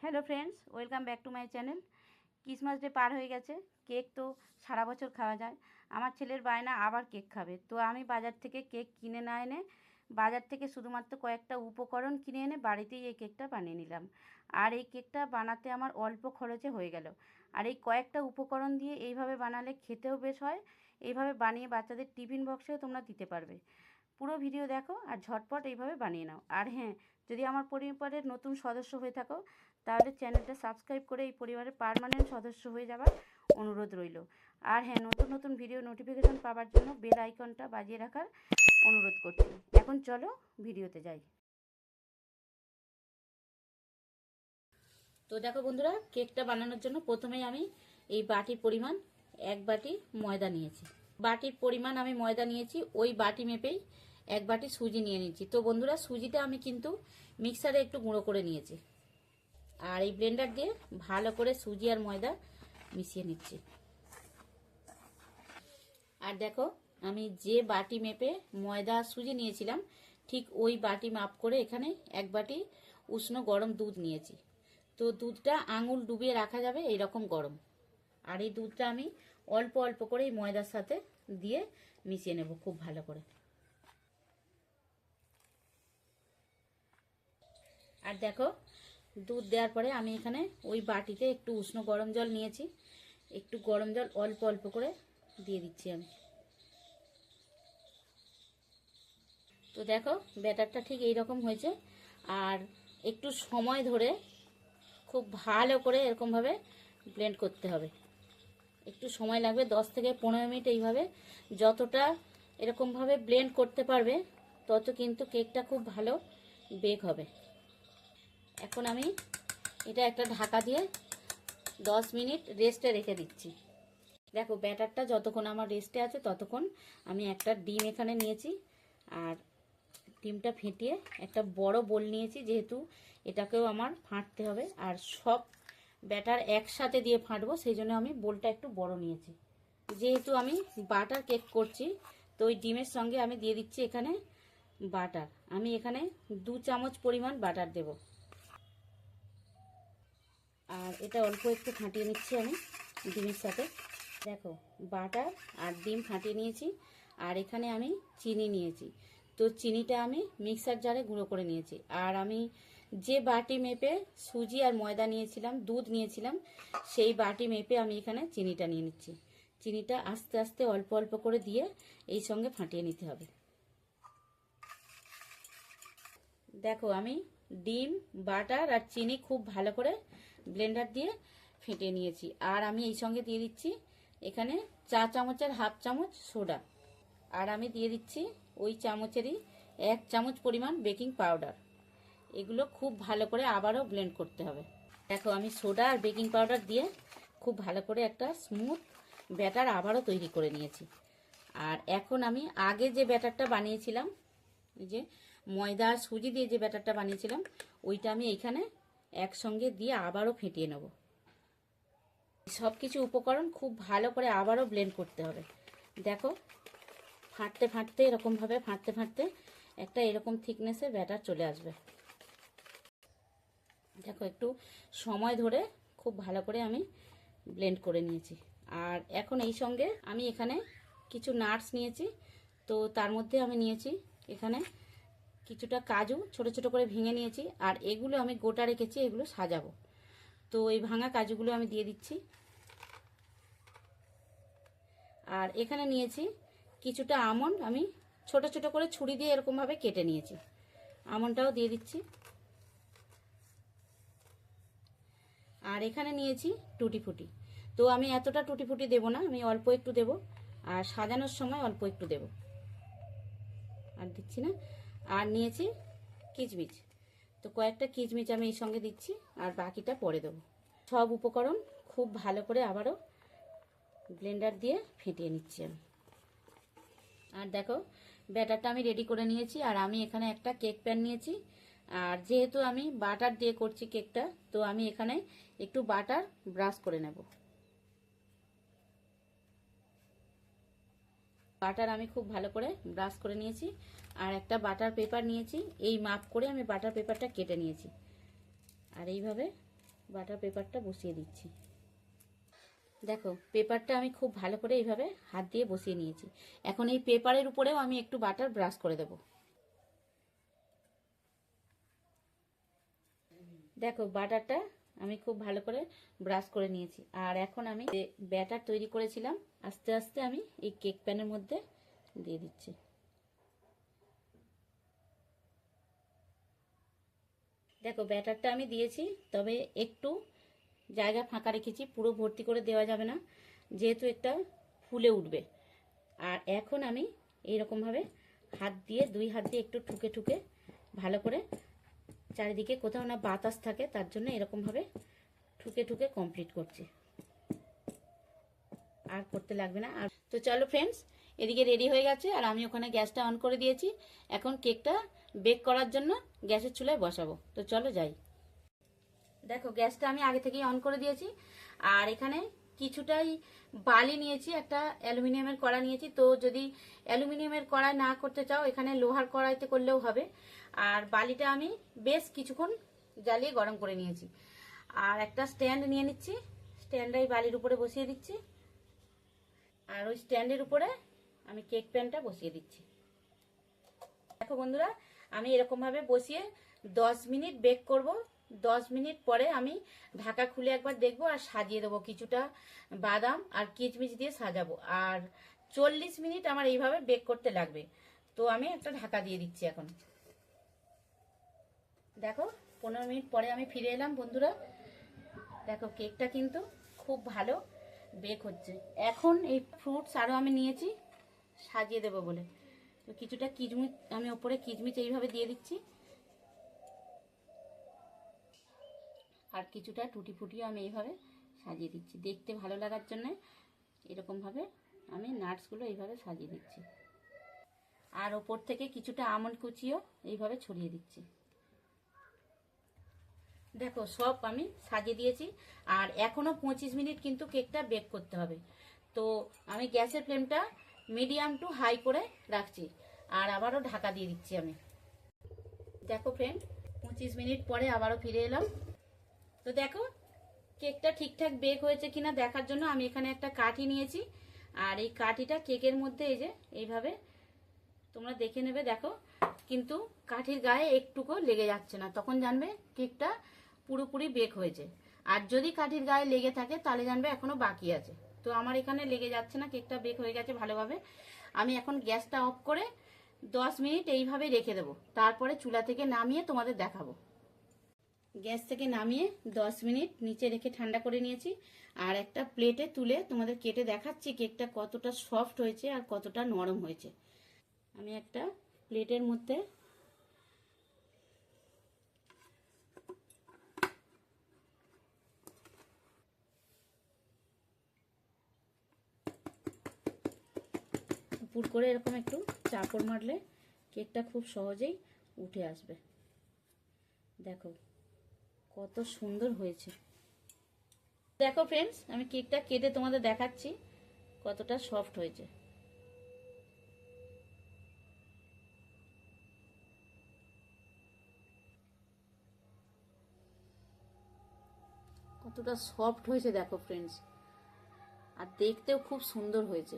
Hello friends, welcome back to my channel. Christmas day per হয়ে গেছে, cake তো সারা বছর খাওয়া যায়। আমার ছেলের বায়না আবার কেক খাবে, তো আমি বাজার থেকে কেক কিনে না এনে বাজার থেকে শুধুমাত্র কয়েকটা উপকরণ কিনে এনে বাড়িতেই এই কেকটা বানিয়ে নিলাম। আর এই কেকটা বানাতে আমার অল্প খরচে হয়ে গেল। আর এই কয়েকটা উপকরণ দিয়ে এইভাবে বানালে খেতেও বেশ হয়। এইভাবে বানিয়ে বাচ্চাদের টিফিন বক্সেও তোমরা দিতে পারবে। পুরো ভিডিও দেখো আর ঝটপট এইভাবে বানিয়ে নাও। আর হ্যাঁ, যদি আমার পরিবারের নতুন সদস্য হয়ে থাকো তাহলে চ্যানেলটা সাবস্ক্রাইব করে এই পরিবারের পার্মানেন্ট সদস্য হয়ে যাবার অনুরোধ রইল। আর হ্যাঁ, নতুন নতুন ভিডিও নোটিফিকেশন পাওয়ার জন্য বেল আইকনটা বাজিয়ে রাখার অনুরোধ করছি। এখন চলো ভিডিওতে যাই। তো দেখো বন্ধুরা, কেকটা বানানোর জন্য প্রথমেই আমি এই বাটির পরিমাণ 1 বাটি ময়দা নিয়েছি। বাটির পরিমাণ আমি ময়দা নিয়েছি, ওই বাটি মেপেই 1 বাটি সুজি নিয়ে নিয়েছি। তো বন্ধুরা, সুজিটা আমি কিন্তু মিক্সারে একটু গুঁড়ো করে নিয়েছি। আর এই ব্লেন্ডার দিয়ে ভালো করে সুজি আর ময়দা মিশিয়ে নিচ্ছি। আর দেখো, আমি যে বাটি মেপে ময়দা আর সুজি নিয়েছিলাম ঠিক ওই বাটি মাপ করে এখানে 1 বাটি উষ্ণ গরম দুধ নিয়েছি। তো দুধটা আঙুল ডুবিয়ে রাখা যাবে এইরকম গরম। আর এই দুধটা আমি অল্প অল্প করে এই ময়দার সাথে দিয়ে মিশিয়ে নেব খুব ভালো করে। আর দেখো, দুধ দেওয়ার পরে আমি এখানে ওই বাটিতে একটু উষ্ণ গরম জল নিয়েছি। একটু গরম জল অল্প অল্প করে দিয়ে দিচ্ছি আমি। তো দেখো, ব্যাটারটা ঠিক এই রকম হয়েছে। আর একটু সময় ধরে খুব ভালো করে এরকমভাবে ব্লেন্ড করতে হবে। একটু সময় লাগবে, 10 থেকে 15 মিনিট। এইভাবে যতটা এরকমভাবে ব্লেন্ড করতে পারবে তত কিন্তু কেকটা খুব ভালো বেক হবে। এখন আমি এটা একটা ঢাকা দিয়ে 10 মিনিট রেস্টে রেখে দিচ্ছি। দেখো, ব্যাটারটা যতক্ষণ আমার রেস্টে আছে ততক্ষণ আমি একটা ডিম এখানে নিয়েছি। আর ডিমটা ফেটিয়ে একটা বড় বোল নিয়েছি, যেহেতু এটাকেও আমার ফাটতে হবে। আর সব ব্যাটার একসাথে দিয়ে ফাটবো, সেই জন্য আমি বোলটা একটু বড় নিয়েছি। যেহেতু আমি বাটার কেক করছি, তো ওই ডিমের সঙ্গে আমি দিয়ে দিচ্ছি এখানে বাটার। আমি এখানে 2 চামচ পরিমাণ বাটার দেব। আর এটা অল্প একটু ফাটিয়ে নিচ্ছি আমি ডিমের সাথে। দেখো, বাটার আর ডিম ফাটিয়ে নিয়েছি। আর এখানে আমি চিনি নিয়েছি। তো চিনিটা আমি মিক্সার জারে গুঁড়ো করে নিয়েছি। আর আমি যে বাটি মেপে সুজি আর ময়দা নিয়েছিলাম, দুধ নিয়েছিলাম, সেই বাটি মেপে আমি এখানে চিনিটা নিয়ে নিচ্ছি। চিনিটা আস্তে আস্তে অল্প অল্প করে দিয়ে এই সঙ্গে ফাটিয়ে নিতে হবে। দেখো, আমি ডিম, বাটার আর চিনি খুব ভালো করে ব্লেন্ডার দিয়ে ফেটিয়ে নিয়েছি। আর আমি এই সঙ্গে দিয়ে দিচ্ছি এখানে 4 চামচের হাফ চামচ সোডা। আর আমি দিয়ে দিচ্ছি ওই চামচেরই 1 চামচ পরিমাণ বেকিং পাউডার। এগুলো খুব ভালো করে আবারও ব্লেন্ড করতে হবে। দেখো, আমি সোডা আর বেকিং পাউডার দিয়ে খুব ভালো করে একটা স্মুথ ব্যাটার আবারও তৈরি করে নিয়েছি। আর এখন আমি আগে যে ব্যাটারটা বানিয়েছিলাম, এই যে ময়দা আর সুজি দিয়ে যে ব্যাটারটা বানিয়েছিলাম, ওইটা আমি এইখানে একসঙ্গে দিয়ে আবারও ফেটিয়ে নেব। সব কিছু উপকরণ খুব ভালো করে আবারও ব্লেন্ড করতে হবে। দেখো, ফাটতে ফাটতে এরকমভাবে ফাটতে ফাটতে একটা এরকম থিকনেসের ব্যাটার চলে আসবে। দেখো, একটু সময় ধরে খুব ভালো করে আমি ব্লেন্ড করে নিয়েছি। আর এখন এই সঙ্গে আমি এখানে কিছু নাটস নিয়েছি। তো তার মধ্যে আমি নিয়েছি এখানে কিছুটা কাজু ছোট ছোট করে ভেঙে নিয়েছি। আর এগুলো আমি গোটা রেখেছি, এগুলো সাজাবো। তো এই ভাঙা কাজুগুলো আমি দিয়ে দিচ্ছি। আর এখানে নিয়েছি কিছুটা আমন্ড, আমি ছোট ছোট করে ছুরি দিয়ে এরকমভাবে কেটে নিয়েছি। আমন্ডটাও দিয়ে দিচ্ছি। আর এখানে নিয়েছি টুটি ফুটি। তো আমি এতটা টুটি ফুটি দেবো না, আমি অল্প একটু দেব। আর সাজানোর সময় অল্প একটু দেব, আর দিচ্ছি না। আর নিয়েছি কিচমিচ। তো কয়েকটা কিচমিচ আমি এই সঙ্গে দিচ্ছি, আর বাকিটা পরে দেবো। সব উপকরণ খুব ভালো করে আবারও ব্লেন্ডার দিয়ে ফেটিয়ে নিচ্ছি আমি। আর দেখো, ব্যাটারটা আমি রেডি করে নিয়েছি। আর আমি এখানে একটা কেক প্যান নিয়েছি। আর যেহেতু আমি বাটার দিয়ে করছি কেকটা, তো আমি এখানে একটু বাটার ব্রাশ করে নেব। বাটার আমি খুব ভালো করে ব্রাশ করে নিয়েছি। আর একটা বাটার পেপার নিয়েছি, এই মাপ করে আমি বাটার পেপারটা কেটে নিয়েছি। আর এইভাবে বাটার পেপারটা বসিয়ে দিচ্ছি। দেখো পেপারটা আমি খুব ভালো করে এইভাবে হাত দিয়ে বসিয়ে নিয়েছি। এখন এই পেপারের উপরেও আমি একটু বাটার ব্রাশ করে দেব। দেখো বাটারটা আমি খুব ভালো করে ব্রাশ করে নিয়েছি। আর এখন আমি যে ব্যাটার তৈরি করেছিলাম আস্তে আস্তে আমি এই কেক প্যানের মধ্যে দিয়ে দিচ্ছি। দেখো ব্যাটারটা আমি দিয়েছি, তবে একটু জায়গা ফাঁকা রেখেছি, পুরো ভর্তি করে দেওয়া যাবে না, যেহেতু একটা ফুলে উঠবে। আর এখন আমি এইরকমভাবে হাত দিয়ে, দুই হাত দিয়ে একটু ঠুকে ঠুকে ভালো করে চারিদিকে কোথাও না বাতাস থাকে, তার জন্য এরকমভাবে ঠুকে ঠুকে কমপ্লিট করছি। আর করতে লাগবে না। আর তো চলো ফ্রেন্ডস, এদিকে রেডি হয়ে গেছে আর আমি ওখানে গ্যাসটা অন করে দিয়েছি। এখন কেকটা বেক করার জন্য গ্যাসের চুলায় বসাবো। তো চলো যাই। দেখো গ্যাসটা আমি আগে থেকেই অন করে দিয়েছি। আর এখানে কিছুটাই বালি নিয়েছি, একটা অ্যালুমিনিয়ামের কড়া নিয়েছি। তো যদি অ্যালুমিনিয়ামের কড়াই না করতে চাও, এখানে লোহার কড়াইতে করলেও হবে। আর বালিটা আমি বেশ কিছুক্ষণ জ্বালিয়ে গরম করে নিয়েছি। আর একটা স্ট্যান্ড নিয়ে নিচ্ছি, স্ট্যান্ডটাই বালির উপরে বসিয়ে দিচ্ছি। আর ওই স্ট্যান্ডের উপরে আমি কেক প্যানটা বসিয়ে দিচ্ছি। দেখো বন্ধুরা, আমি এরকমভাবে বসিয়ে 10 মিনিট বেক করব। 10 মিনিট পরে আমি ঢাকা খুলে একবার দেখবো আর সাজিয়ে দেবো, কিছুটা বাদাম আর কিচমিচ দিয়ে সাজাবো। আর 40 মিনিট আমার এইভাবে বেক করতে লাগবে। তো আমি একটা ঢাকা দিয়ে দিচ্ছি এখন। দেখো 15 মিনিট পরে আমি ফিরে এলাম বন্ধুরা। দেখো কেকটা কিন্তু খুব ভালো বেক হচ্ছে। এখন এই ফ্রুটস আরও আমি নিয়েছি সাজিয়ে দেবো বলে। তো কিছুটা কিচমিচ আমি ওপরে কিচমিচ এইভাবে দিয়ে দিচ্ছি। আর কিছুটা টুটি ফুটিও আমি এইভাবে সাজিয়ে দিচ্ছি, দেখতে ভালো লাগার জন্য। এরকমভাবে আমি নাটসগুলো এইভাবে সাজিয়ে দিচ্ছি। আর ওপর থেকে কিছুটা আমন্ড কুচিও এইভাবে ছড়িয়ে দিচ্ছি। দেখো সব আমি সাজিয়ে দিয়েছি। আর এখনো 25 মিনিট কিন্তু কেকটা বেক করতে হবে। তো আমি গ্যাসের ফ্লেমটা মিডিয়াম টু হাই করে রাখছি। আর আবারও ঢাকা দিয়ে দিচ্ছি আমি। দেখো ফ্রেন্ড, 25 মিনিট পরে আবারও ফিরে এলাম। তো দেখো কেকটা ঠিকঠাক বেক হয়েছে কিনা দেখার জন্য আমি এখানে একটা কাঠি নিয়েছি। আর এই কাঠিটা কেকের মধ্যে এই যে এইভাবে তোমরা দেখে নেবে। দেখো কিন্তু কাঠির গায়ে একটুকু লেগে যাচ্ছে না, তখন জানবে কেকটা পুরোপুরি বেক হয়েছে। আর যদি কাঠির গায়ে লেগে থাকে তাহলে জানবে এখনো বাকি আছে। তো আমার এখানে লেগে যাচ্ছে না, কেকটা বেক হয়ে গেছে ভালোভাবে। আমি এখন গ্যাসটা অফ করে 10 মিনিট এইভাবে রেখে দেবো, তারপরে চুলা থেকে নামিয়ে তোমাদের দেখাবো। গ্যাস থেকে নামিয়ে 10 মিনিট নিচে রেখে ঠান্ডা করে নিয়েছি। আর একটা প্লেটে তুলে তোমাদের কেটে দেখাচ্ছি কেকটা কতটা সফট হয়েছে আর কতটা নরম হয়েছে। আমি একটা প্লেটের মধ্যে উপর করে এরকম একটু চাপড় মারলে কেকটা খুব সহজেই উঠে আসবে। দেখো কত সুন্দর হয়েছে। দেখো ফ্রেন্ডস, আমি কেকটা কেটে তোমাদের দেখাচ্ছি কতটা সফট হয়েছে। কতটা সফট হয়েছে দেখো ফ্রেন্ডস, আর দেখতেও খুব সুন্দর হয়েছে।